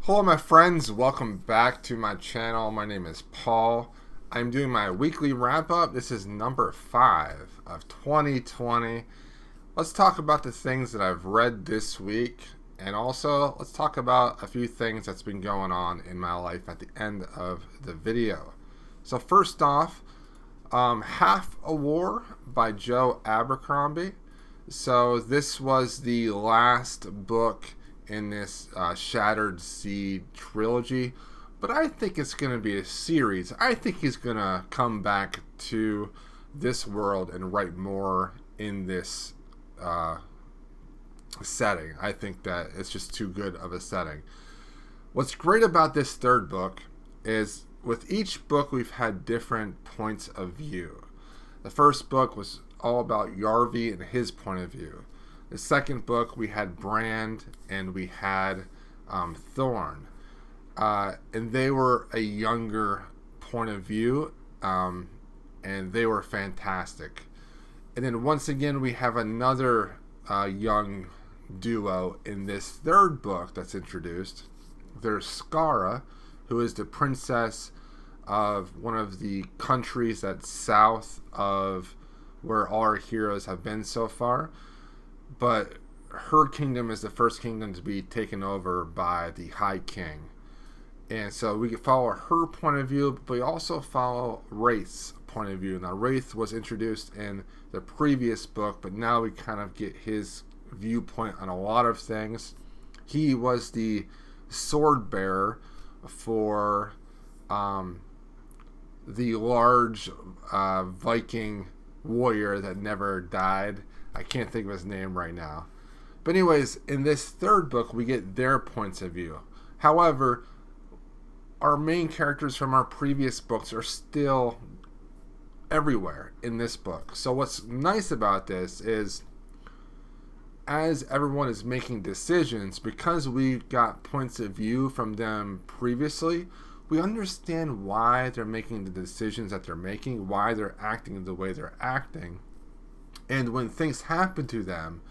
Hello my friends, welcome back to my channel. My name is Paul. I'm doing my weekly wrap up. This is number 5 of 2020. Let's talk about the things that I've read this week, and also let's talk about a few things that's been going on in my life at the end of the video. So first off, Half a War by Joe Abercrombie. So this was the last book in this Shattered Sea trilogy, but I think it's going to be a series. I think he's going to come back to this world and write more in this setting. I think that it's just too good of a setting. What's great about this third book is with each book we've had different points of view. The first book was all about Yarvi and his point of view. The second book, we had Brand and we had Thorn. And they were a younger point of view, and they were fantastic. And then once again, we have another young duo in this third book that's introduced. There's Skara, who is the princess of one of the countries that's south of where all our heroes have been so far. But her kingdom is the first kingdom to be taken over by the High King. And so we can follow her point of view, but we also follow Wraith's point of view. Now, Wraith was introduced in the previous book, but now we kind of get his viewpoint on a lot of things. He was the sword bearer for the large Viking warrior that never died. I can't think of his name right now. But anyways, in this third book, we get their points of view. However, our main characters from our previous books are still everywhere in this book. So what's nice about this is, as everyone is making decisions, because we got points of view from them previously, we understand why they're making the decisions that they're making, why they're acting the way they're acting. And when things happen to them,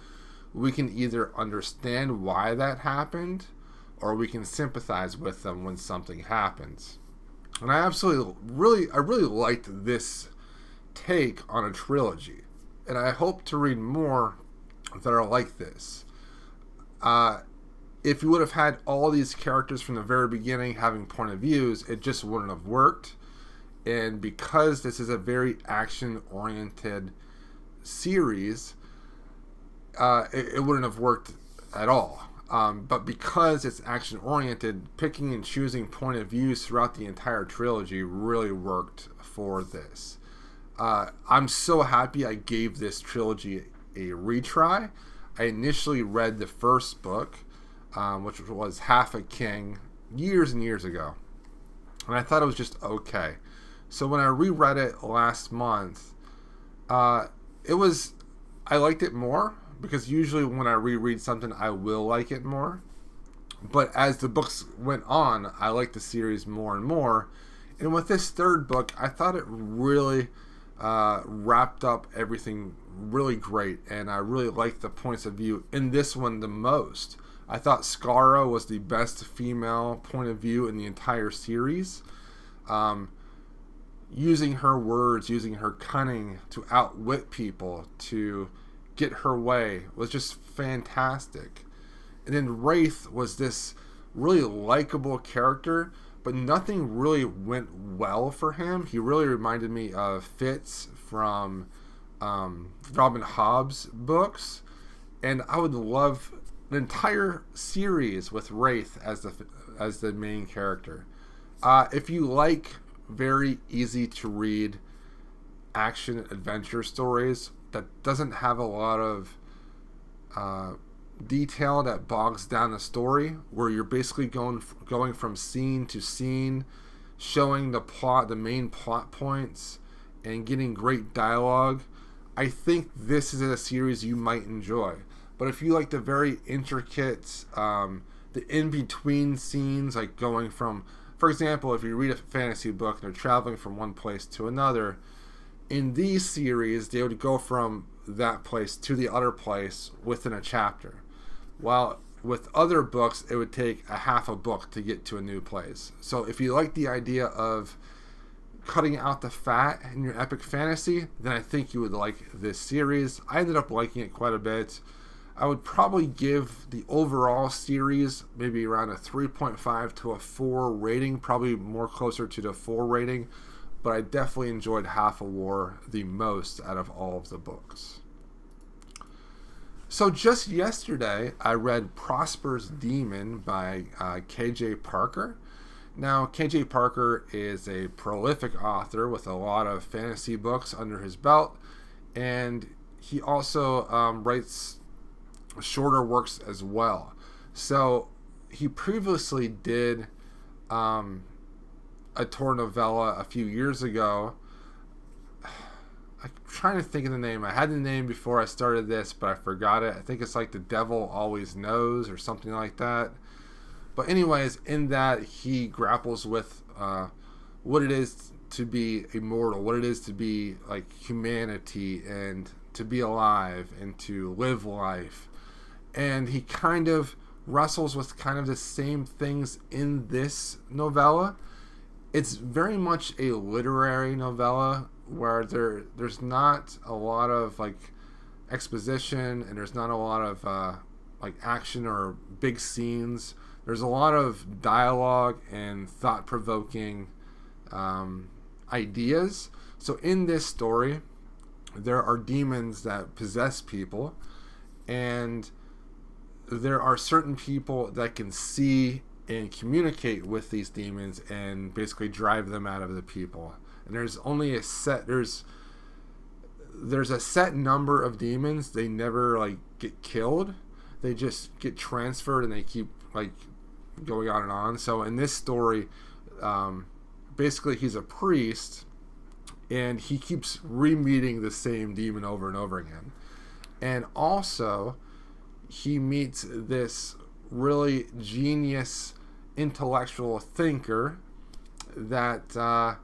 we can either understand why that happened, or we can sympathize with them when something happens. And I really liked this take on a trilogy. And I hope to read more that are like this. If you would have had all these characters from the very beginning having point of views, it just wouldn't have worked. And because this is a very action-oriented series, it wouldn't have worked at all. But because it's action-oriented, picking and choosing point of views throughout the entire trilogy really worked for this. I'm so happy I gave this trilogy a retry. I initially read the first book, which was Half a King, years and years ago, and I thought it was just okay. So when I reread it last month, I liked it more, because usually when I reread something, I will like it more. But as the books went on, I liked the series more and more. And with this third book, I thought it really wrapped up everything really great. And I really liked the points of view in this one the most. I thought Skara was the best female point of view in the entire series. Using her words, using her cunning to outwit people, to get her way, was just fantastic. And then Wraith was this really likable character, but nothing really went well for him. He really reminded me of Fitz from Robin Hobb's books, and I would love an entire series with Wraith as the main character. If you like very easy to read action adventure stories that doesn't have a lot of detail that bogs down the story, where you're basically going from scene to scene, showing the plot, the main plot points, and getting great dialogue, I think this is a series you might enjoy. But if you like the very intricate, the in-between scenes, like going from, for example, if you read a fantasy book and they're traveling from one place to another, in these series, they would go from that place to the other place within a chapter. While with other books, it would take a half a book to get to a new place. So if you like the idea of cutting out the fat in your epic fantasy, then I think you would like this series. I ended up liking it quite a bit. I would probably give the overall series maybe around a 3.5 to a 4 rating, probably more closer to the 4 rating, but I definitely enjoyed Half a War the most out of all of the books. So just yesterday, I read Prosper's Demon by K.J. Parker. Now, K.J. Parker is a prolific author with a lot of fantasy books under his belt, and he also writes shorter works as well. So he previously did a Tor novella a few years ago. I'm trying to think of the name. I had the name before I started this, but I forgot it. I think it's like The Devil Always Knows or something like that. But anyways, in that he grapples with what it is to be immortal, what it is to be like humanity and to be alive and to live life. And he kind of wrestles with kind of the same things in this novella. It's very much a literary novella where there's not a lot of like exposition and there's not a lot of like action or big scenes. There's a lot of dialogue and thought-provoking ideas. So in this story, there are demons that possess people, and there are certain people that can see and communicate with these demons and basically drive them out of the people. And there's only a set there's a set number of demons. They never like get killed. They just get transferred and they keep like going on and on. So in this story, basically he's a priest and he keeps re-meeting the same demon over and over again. And also he meets this really genius intellectual thinker that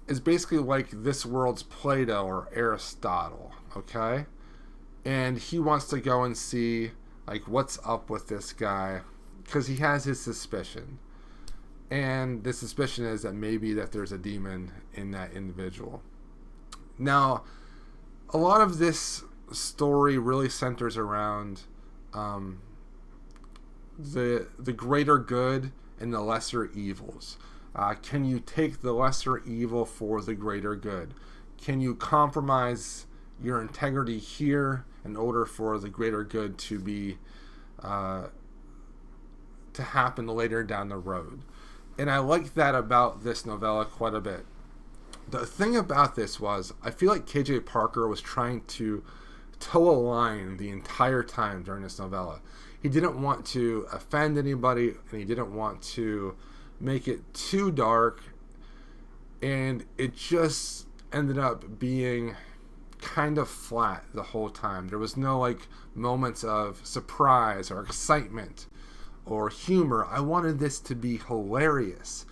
is basically like this world's Plato or Aristotle, okay? And he wants to go and see like what's up with this guy because he has his suspicion. And the suspicion is that maybe that there's a demon in that individual. Now, a lot of this story really centers around the greater good and the lesser evils. Can you take the lesser evil for the greater good? Can you compromise your integrity here in order for the greater good to be to happen later down the road? And I like that about this novella quite a bit. The thing about this was, I feel like K.J. Parker was trying to toe a line the entire time during this novella. He didn't want to offend anybody, and he didn't want to make it too dark, and it just ended up being kind of flat the whole time. There was no like moments of surprise or excitement or humor. I wanted this to be hilarious.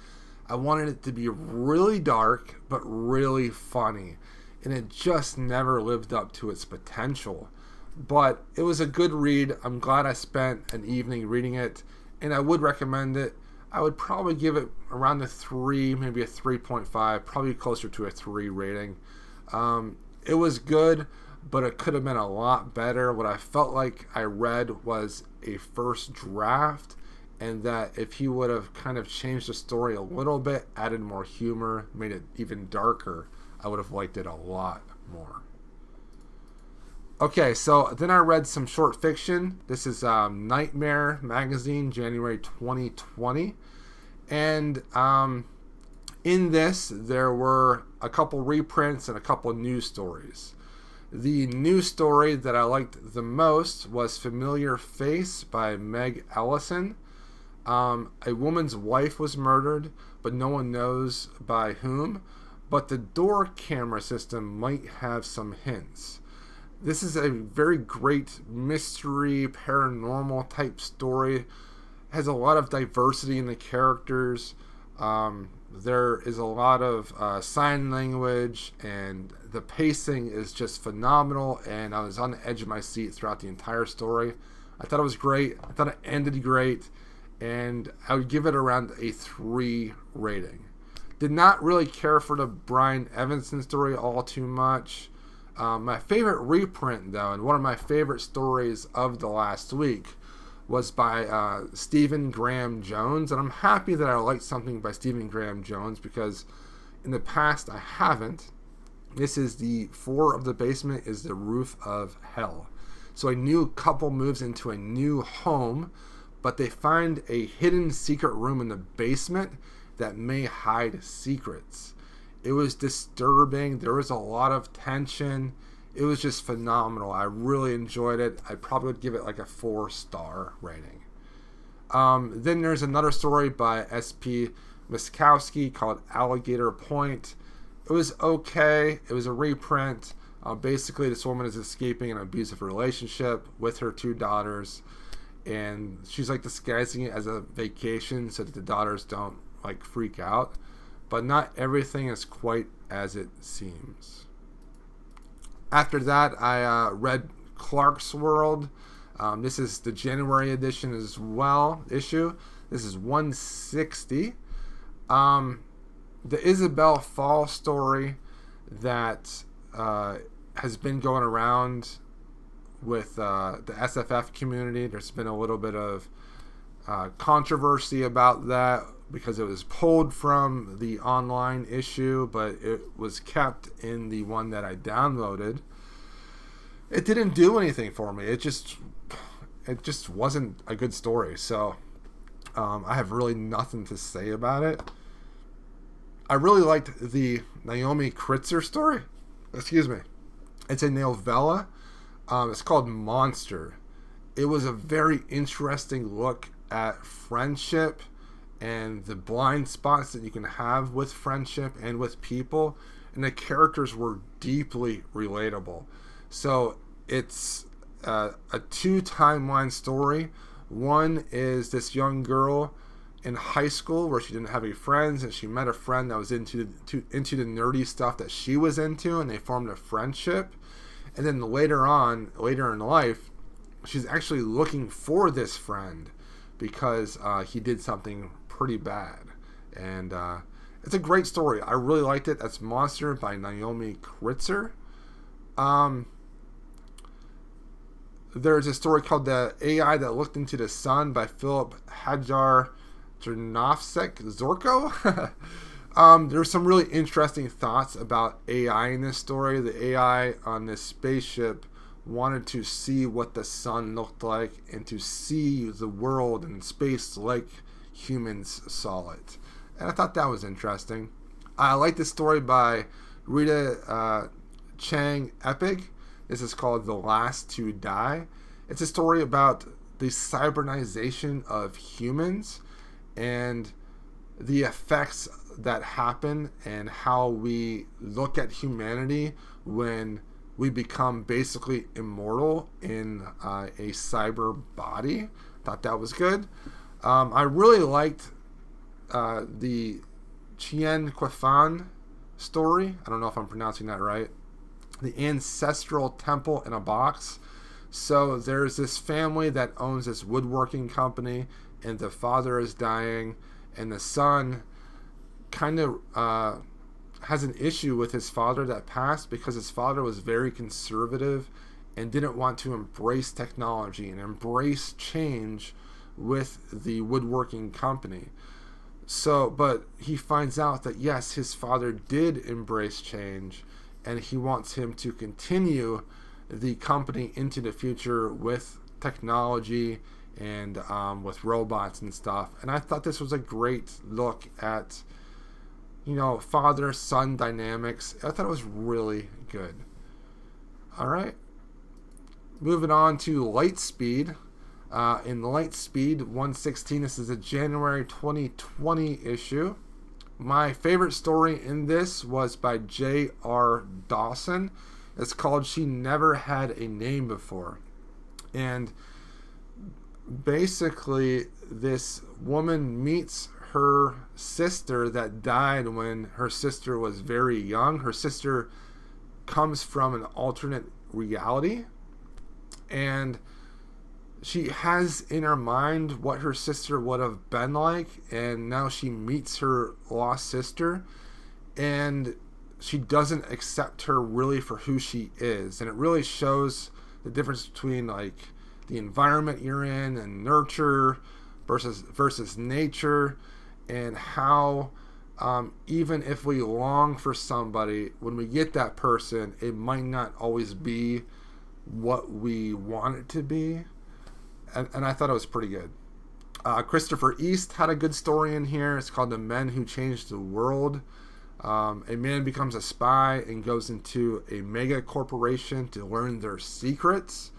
I wanted it to be really dark but really funny, and it just never lived up to its potential. But it was a good read. I'm glad I spent an evening reading it, and I would recommend it. I would probably give it around a 3, maybe a 3.5, probably closer to a 3 rating. It was good, but it could have been a lot better. What I felt like I read was a first draft, and that if he would have kind of changed the story a little bit, added more humor, made it even darker, I would have liked it a lot more. Okay, so then I read some short fiction. This is Nightmare Magazine, January 2020. And in this, there were a couple reprints and a couple news stories. The news story that I liked the most was Familiar Face by Meg Ellison. A woman's wife was murdered, but no one knows by whom. But the door camera system might have some hints. This is a very great mystery, paranormal type story. It has a lot of diversity in the characters. There is a lot of sign language, and the pacing is just phenomenal, and I was on the edge of my seat throughout the entire story. I thought it was great. I thought it ended great. And I would give it around a 3 rating. Did not really care for the Brian Evanson story all too much. My favorite reprint, though, and one of my favorite stories of the last week, was by Stephen Graham Jones. And I'm happy that I liked something by Stephen Graham Jones, because in the past I haven't. This is the floor of the basement is the roof of hell. So a new couple moves into a new home, but they find a hidden secret room in the basement that may hide secrets. It was disturbing. There was a lot of tension. It was just phenomenal. I really enjoyed it. I probably would give it like a 4-star rating. Then there's another story by S.P. Miskowski called Alligator Point. It was okay. It was a reprint. Basically, this woman is escaping an abusive relationship with her 2 daughters, and she's like disguising it as a vacation so that the daughters don't like freak out. But not everything is quite as it seems. After that, I read Clarkesworld. This is the January edition as well. Issue. This is 160. The Isabel Fall story that has been going around with the SFF community. There's been a little bit of controversy about that because it was pulled from the online issue, but it was kept in the one that I downloaded. It didn't do anything for me. It just wasn't a good story. So I have really nothing to say about it. I really liked the Naomi Kritzer story. Excuse me. It's a novella. It's called Monster. It was a very interesting look at friendship and the blind spots that you can have with friendship and with people. And the characters were deeply relatable. So it's a 2-timeline story. One is this young girl in high school where she didn't have any friends, and she met a friend that was into the nerdy stuff that she was into, and they formed a friendship. And then later in life, she's actually looking for this friend because he did something pretty bad. And it's a great story. I really liked it. That's Monster by Naomi Kritzer. There's a story called The AI That Looked Into the Sun by Philip Hajar Jernofsek Zorko. There's some really interesting thoughts about AI in this story. The AI on this spaceship wanted to see what the sun looked like and to see the world and space like humans saw it. And I thought that was interesting. I like this story by Rita Chang Epig. This is called The Last to Die. It's a story about the cybernization of humans and the effects that happen and how we look at humanity when we become basically immortal in a cyber body. Thought that was good. I really liked the Chien Quifan story. I don't know if I'm pronouncing that right. The Ancestral Temple in a Box. So there's this family that owns this woodworking company, and the father is dying, and the son kind of has an issue with his father that passed because his father was very conservative and didn't want to embrace technology and embrace change with the woodworking company. So, but he finds out that yes, his father did embrace change, and he wants him to continue the company into the future with technology and with robots and stuff. And I thought this was a great look at, father-son dynamics. I thought it was really good. All right. Moving on to Lightspeed. In Lightspeed 116, this is a January 2020 issue. My favorite story in this was by J.R. Dawson. It's called She Never Had a Name Before. And basically, this woman meets her sister that died when her sister was very young. Her sister comes from an alternate reality. And she has in her mind what her sister would have been like, and now she meets her lost sister, and she doesn't accept her really for who she is. And it really shows the difference between like the environment you're in and nurture versus nature, and how even if we long for somebody, when we get that person, it might not always be what we want it to be. And I thought it was pretty good. Christopher East had a good story in here. It's called The Men Who Changed the World. A man becomes a spy and goes into a mega corporation to learn their secrets.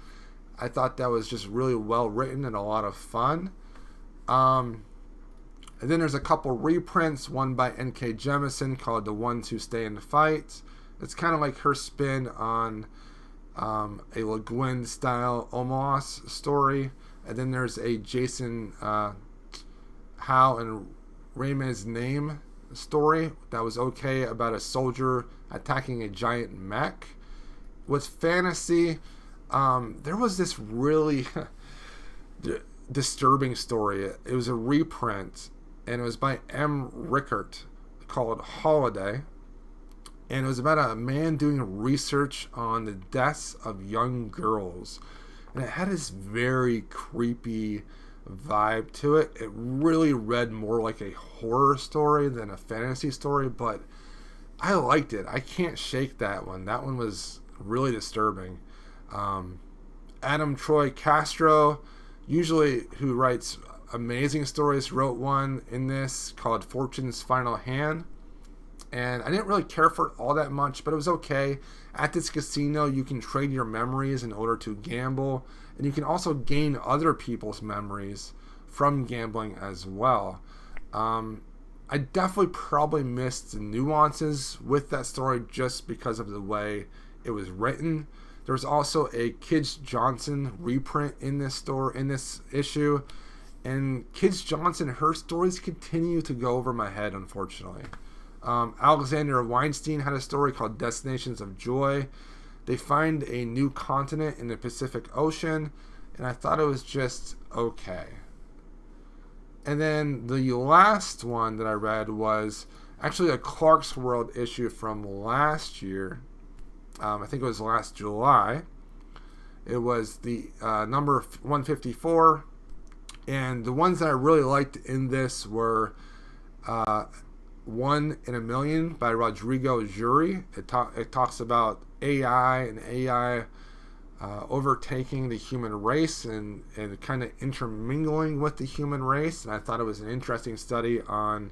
I thought that was just really well written and a lot of fun. And then there's a couple reprints, one by N.K. Jemisin called The Ones Who Stay and Fight. It's kind of like her spin on a Le Guin style Omos story. And then there's a Jason Howe and Raymond's Name story that was okay about a soldier attacking a giant mech. With fantasy, there was this really disturbing story. It was a reprint, and it was by M. Rickert, called Holiday. And it was about a man doing research on the deaths of young girls. And it had this very creepy vibe to it. It really read more like a horror story than a fantasy story, but I liked it. I can't shake that one. That one was really disturbing. Adam Troy Castro, usually who writes amazing stories, wrote one in this called Fortune's Final Hand. And I didn't really care for it all that much, but it was okay. At this casino, you can trade your memories in order to gamble, and you can also gain other people's memories from gambling as well. I definitely probably missed the nuances with that story just because of the way it was written. There was also a Kids Johnson reprint in this issue, and Kids Johnson, her stories continue to go over my head, unfortunately. Alexander Weinstein had a story called Destinations of Joy. They find a new continent in the Pacific Ocean, and I thought it was just okay. And then the last one that I read was actually a Clarkesworld issue from last year. I think it was last July. It was the number 154, and the ones that I really liked in this were 1 in a Million by Rodrigo Jury. It talks about AI and AI overtaking the human race and kind of intermingling with the human race. And I thought it was an interesting study on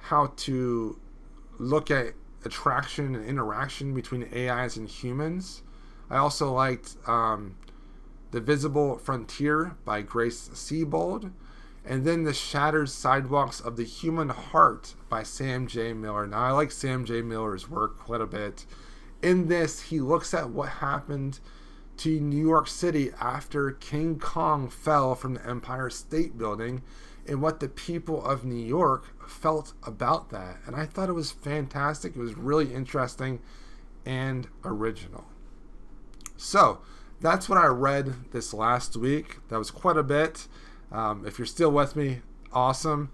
how to look at attraction and interaction between AIs and humans. I also liked The Visible Frontier by Grace Siebold. And then The Shattered Sidewalks of the Human Heart by Sam J. Miller. Now, I like Sam J. Miller's work quite a bit. In this, he looks at what happened to New York City after King Kong fell from the Empire State Building and what the people of New York felt about that. And I thought it was fantastic. It was really interesting and original. So, that's what I read this last week. That was quite a bit. If you're still with me, awesome.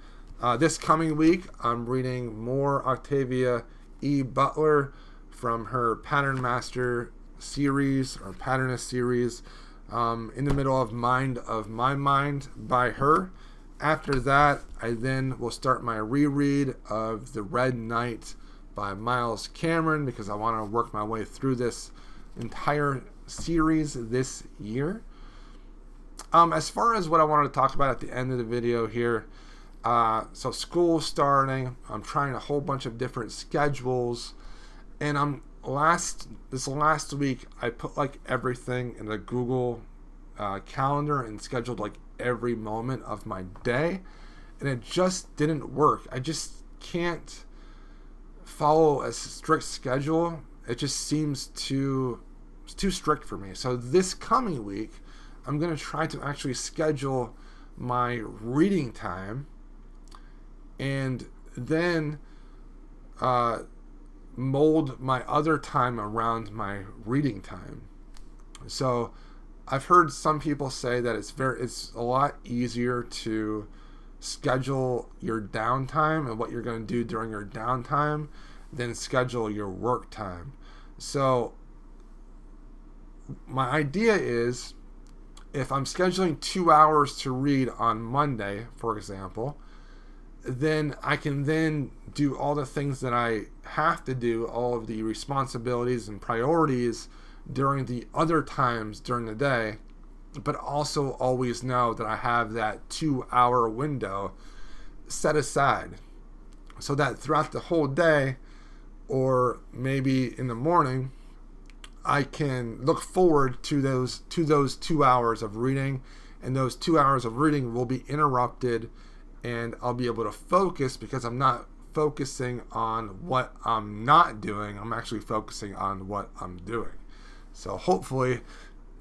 This coming week, I'm reading more Octavia E. Butler from her Pattern Master series, or Patternist series, in the middle of Mind of My Mind by her. After that, I then will start my reread of The Red Knight by Miles Cameron, because I want to work my way through this entire series this year. As far as what I wanted to talk about at the end of the video here, so school's starting. I'm trying a whole bunch of different schedules, and this last week I put like everything in a Google calendar and scheduled like every moment of my day, and it just didn't work. I just can't follow a strict schedule. It just seems too strict for me. So this coming week, I'm going to try to actually schedule my reading time and then mold my other time around my reading time. So I've heard some people say that it's a lot easier to schedule your downtime and what you're going to do during your downtime than schedule your work time. So my idea is, if I'm scheduling 2 hours to read on Monday, for example, then I can then do all the things that I have to do, all of the responsibilities and priorities during the other times during the day, but also always know that I have that 2 hour window set aside, so that throughout the whole day, or maybe in the morning, I can look forward to those 2 hours of reading, and those 2 hours of reading will be interrupted, and I'll be able to focus because I'm not focusing on what I'm not doing. I'm actually focusing on what I'm doing. So hopefully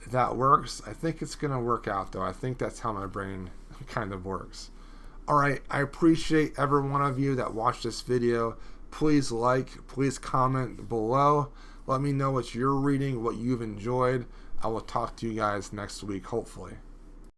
that works. I think it's going to work out, though. I think that's how my brain kind of works. All right, I appreciate every one of you that watched this video. Please like, please comment below. Let me know what you're reading, what you've enjoyed. I will talk to you guys next week, hopefully.